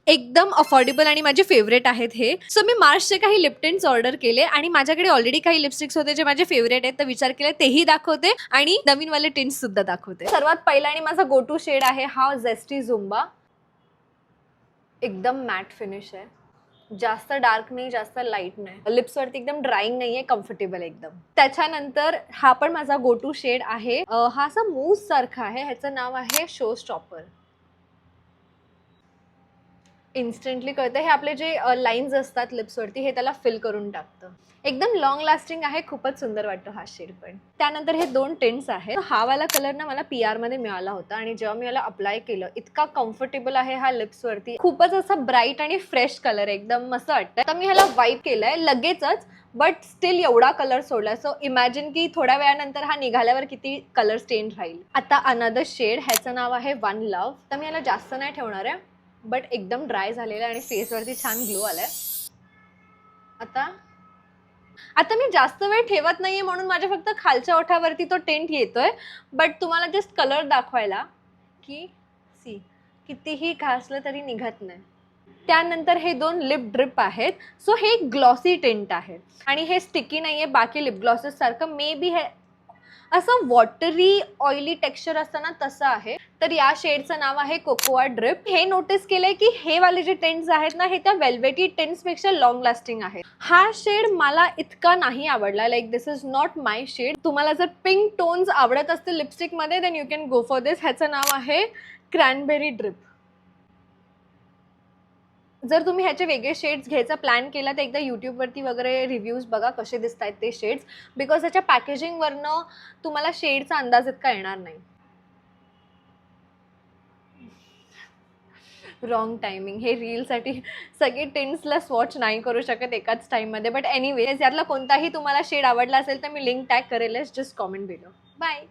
एकदम अफोर्डेबल आणि माझे फेवरेट आहेत हे. सो मी मार्सचे काही लिप टिंट्स ऑर्डर केले आणि माझ्याकडे ऑलरेडी काही लिपस्टिक्स होते जे माझे फेवरेट आहेत, तर विचार केला तेही दाखवते आणि नवीनवाले टिंट्स सुद्धा दाखवते. सर्वात पहिला आणि माझा गो टू शेड आहे हा झेस्टी झुंबा. एकदम मॅट फिनिश आहे, जास्त डार्क नाही जास्त लाईट नाही, लिप्सवरती एकदम ड्राईंग नाहीये, कम्फर्टेबल एकदम. त्याच्यानंतर हा पण माझा गो टू शेड आहे. हा असा मूस सारखा आहे, ह्याचं नाव आहे शो स्टॉपर. इन्स्टंटली कळतं, हे आपले जे लाईन्स असतात लिप्सवरती हे त्याला फिल करून टाकतं. एकदम लॉंग लास्टिंग आहे, खूपच सुंदर वाटतो हा शेड पण. त्यानंतर हे 2 टिंट्स आहेत. हा वाला कलर ना मला PR मध्ये मिळाला होता आणि जेव्हा मी याला अप्लाय केलं इतका कम्फर्टेबल आहे हा लिप्सवरती. खूपच असा ब्राईट आणि फ्रेश कलर, एकदम मस्त वाटतं. आता मी ह्याला वाईप केलंय लगेचच, बट स्टील एवढा कलर सोडलाय. सो इमॅजिन की थोड्या वेळानंतर हा निघाल्यावर किती कलर स्टेन राहील. आता अनदर शेड, ह्याचं नाव आहे वन लव्ह. तर मी याला जास्त नाही ठेवणार आहे, बट एकदम ड्राय झालेलं आहे आणि फेसवरती छान ग्लो आलाय. आता मी जास्त वेळ ठेवत नाहीये म्हणून माझ्या फक्त खालच्या ओठावरती तो टिंट येतोय, बट तुम्हाला जस्ट कलर दाखवायला की सी कितीही घासलं तरी निघत नाही. त्यानंतर हे 2 लिप ड्रिप आहेत. सो हे ग्लॉसी टिंट आहे आणि हे स्टिकी नाहीये बाकी लिप ग्लॉसेस सारखं. मे बी हे असं वॉटरी ऑइली टेक्स्चर असतं ना तसं आहे. तर या शेडचं नाव आहे कोकोआ ड्रिप. हे नोटीस केलंय की हे वाले जे टिंट्स आहेत ना हे त्या वेल्वेटी टिंट्स पेक्षा लॉंग लास्टिंग आहे. हा शेड मला इतका नाही आवडला, like this is not my shade. तुम्हाला जर पिंक टोन्स आवडत असतील लिपस्टिक मध्ये then you can go for this. ह्याचं नाव आहे क्रॅनबेरी ड्रिप. जर तुम्ही ह्याचे वेगळे शेड्स घ्यायचा प्लॅन केला तर एकदा यूट्यूबवरती वगैरे रिव्ह्यूज बघा कसे दिसत आहेत ते शेड्स, बिकॉज ह्याच्या पॅकेजिंगवरनं तुम्हाला शेडचा अंदाज इतका येणार नाही. Wrong timing. हे रीलसाठी सगळे टिंट्सला स्वॉच नाही करू शकत एकाच टाईममध्ये. बट एनिवेज यातला कोणताही तुम्हाला शेड आवडला असेल तर मी लिंक टॅग करेलच. Just comment below. बाय.